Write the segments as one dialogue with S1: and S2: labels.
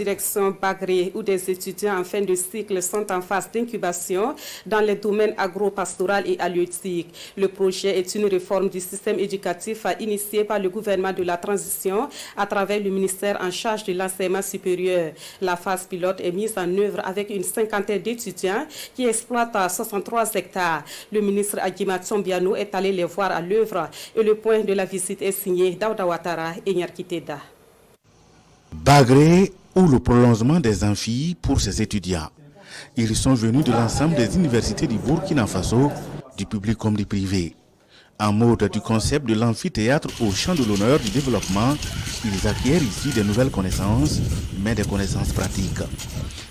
S1: Direction Bagré, où des étudiants en fin de cycle sont en phase d'incubation dans les domaines agro-pastoral et halieutique. Le projet est une réforme du système éducatif initiée par le gouvernement de la transition à travers le ministère en charge de l'enseignement supérieur. La phase pilote est mise en œuvre avec une cinquantaine d'étudiants qui exploitent 63 hectares. Le ministre Aguimat Sombiano est allé les voir à l'œuvre et le point de la visite est signé Daouda Ouattara et Nyarkiteda.
S2: Bagré ou le prolongement des amphis pour ces étudiants. Ils sont venus de l'ensemble des universités du Burkina Faso, du public comme du privé. En mode du concept de l'amphithéâtre au champ de l'honneur du développement, ils acquièrent ici des nouvelles connaissances, mais des connaissances pratiques.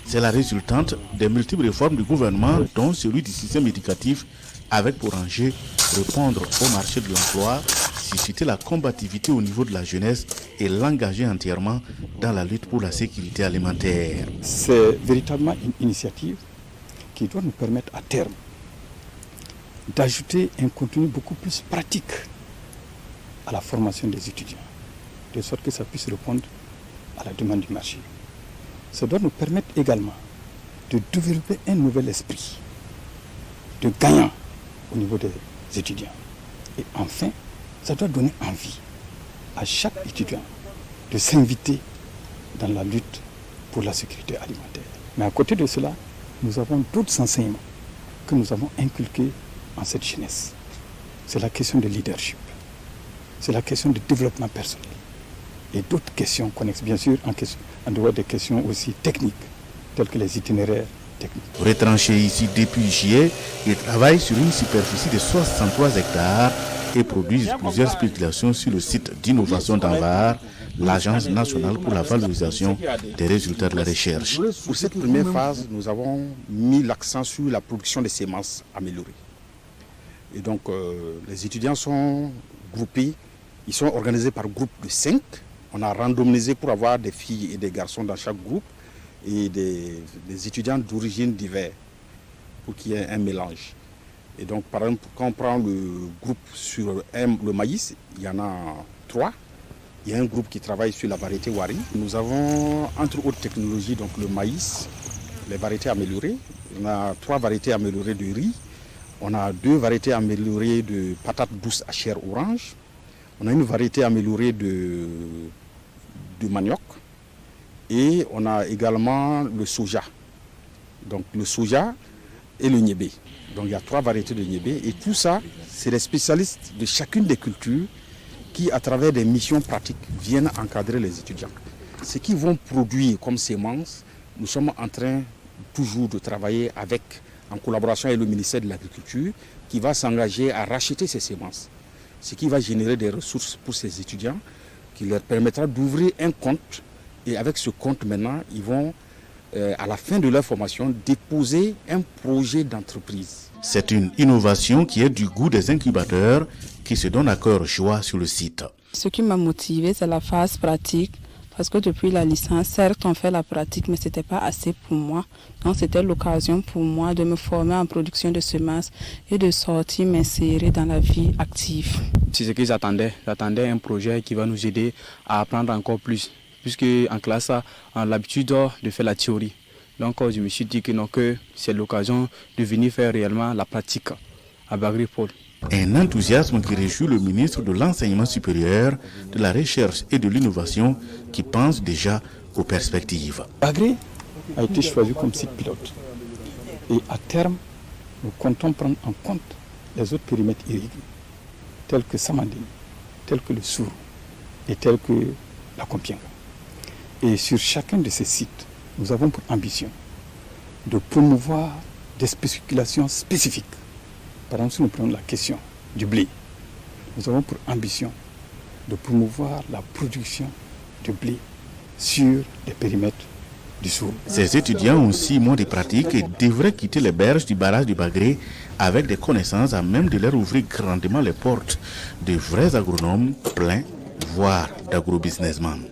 S2: C'est la résultante des multiples réformes du gouvernement, dont celui du système éducatif, avec pour enjeu répondre au marché de l'emploi, susciter la combativité au niveau de la jeunesse et l'engager entièrement dans la lutte pour la sécurité alimentaire.
S3: C'est véritablement une initiative qui doit nous permettre à terme d'ajouter un contenu beaucoup plus pratique à la formation des étudiants, de sorte que ça puisse répondre à la demande du marché. Ça doit nous permettre également de développer un nouvel esprit de gagnant au niveau des étudiants. Et enfin, ça doit donner envie à chaque étudiant de s'inviter dans la lutte pour la sécurité alimentaire. Mais à côté de cela, nous avons d'autres enseignements que nous avons inculqués en cette jeunesse. C'est la question de leadership, c'est la question de développement personnel et d'autres questions connexes, bien sûr, en dehors des questions aussi techniques, telles que les itinéraires techniques.
S2: Retranchés ici depuis juillet, ils travaillent sur une superficie de 63 hectares et produisent plusieurs spéculations sur le site d'innovation d'Anvar, l'Agence nationale pour la valorisation des résultats de la recherche.
S4: Pour cette première phase, nous avons mis l'accent sur la production des semences améliorées. Et donc, les étudiants sont groupés, ils sont organisés par groupe de 5. On a randomisé pour avoir des filles et des garçons dans chaque groupe et des étudiants d'origine diverses pour qu'il y ait un mélange. Et donc, par exemple, quand on prend le groupe sur le maïs, il y en a 3. Il y a un groupe qui travaille sur la variété Wari. Nous avons, entre autres technologies, donc le maïs, les variétés améliorées. On a 3 variétés améliorées de riz. On a 2 variétés améliorées de patates douces à chair orange. On a une variété améliorée de manioc. Et on a également le soja. Donc le soja et le niébé. Donc il y a 3 variétés de niébé. Et tout ça, c'est les spécialistes de chacune des cultures qui, à travers des missions pratiques, viennent encadrer les étudiants. Ce qu'ils vont produire comme semences, nous sommes en train toujours de travailler en collaboration avec le ministère de l'Agriculture, qui va s'engager à racheter ces semences. Ce qui va générer des ressources pour ces étudiants, qui leur permettra d'ouvrir un compte. Et avec ce compte maintenant, ils vont, à la fin de leur formation, déposer un projet d'entreprise.
S2: C'est une innovation qui est du goût des incubateurs qui se donnent à cœur joie sur le site.
S5: Ce qui m'a motivé, c'est la phase pratique. Parce que depuis la licence, certes, on fait la pratique, mais ce n'était pas assez pour moi. Donc, c'était l'occasion pour moi de me former en production de semences et de sortir m'insérer dans la vie active.
S6: C'est ce que j'attendais. J'attendais un projet qui va nous aider à apprendre encore plus. Puisque en classe, on a l'habitude de faire la théorie. Donc, je me suis dit que c'est l'occasion de venir faire réellement la pratique à Bagré-Pôle.
S2: Un enthousiasme qui réjouit le ministre de l'Enseignement supérieur, de la Recherche et de l'Innovation qui pense déjà aux perspectives.
S3: Bagré a été choisi comme site pilote. Et à terme, nous comptons prendre en compte les autres périmètres irrigués, tels que Samandine, tels que le Sourou et tels que la Compiègne. Et sur chacun de ces sites, nous avons pour ambition de promouvoir des spéculations spécifiques. Par exemple, si nous prenons la question du blé, nous avons pour ambition de promouvoir la production de blé sur les périmètres du Sourou.
S2: Ces étudiants ont 6 mois de pratique et devraient quitter les berges du barrage du Bagré avec des connaissances à même de leur ouvrir grandement les portes de vrais agronomes pleins, voire d'agro-businessmen.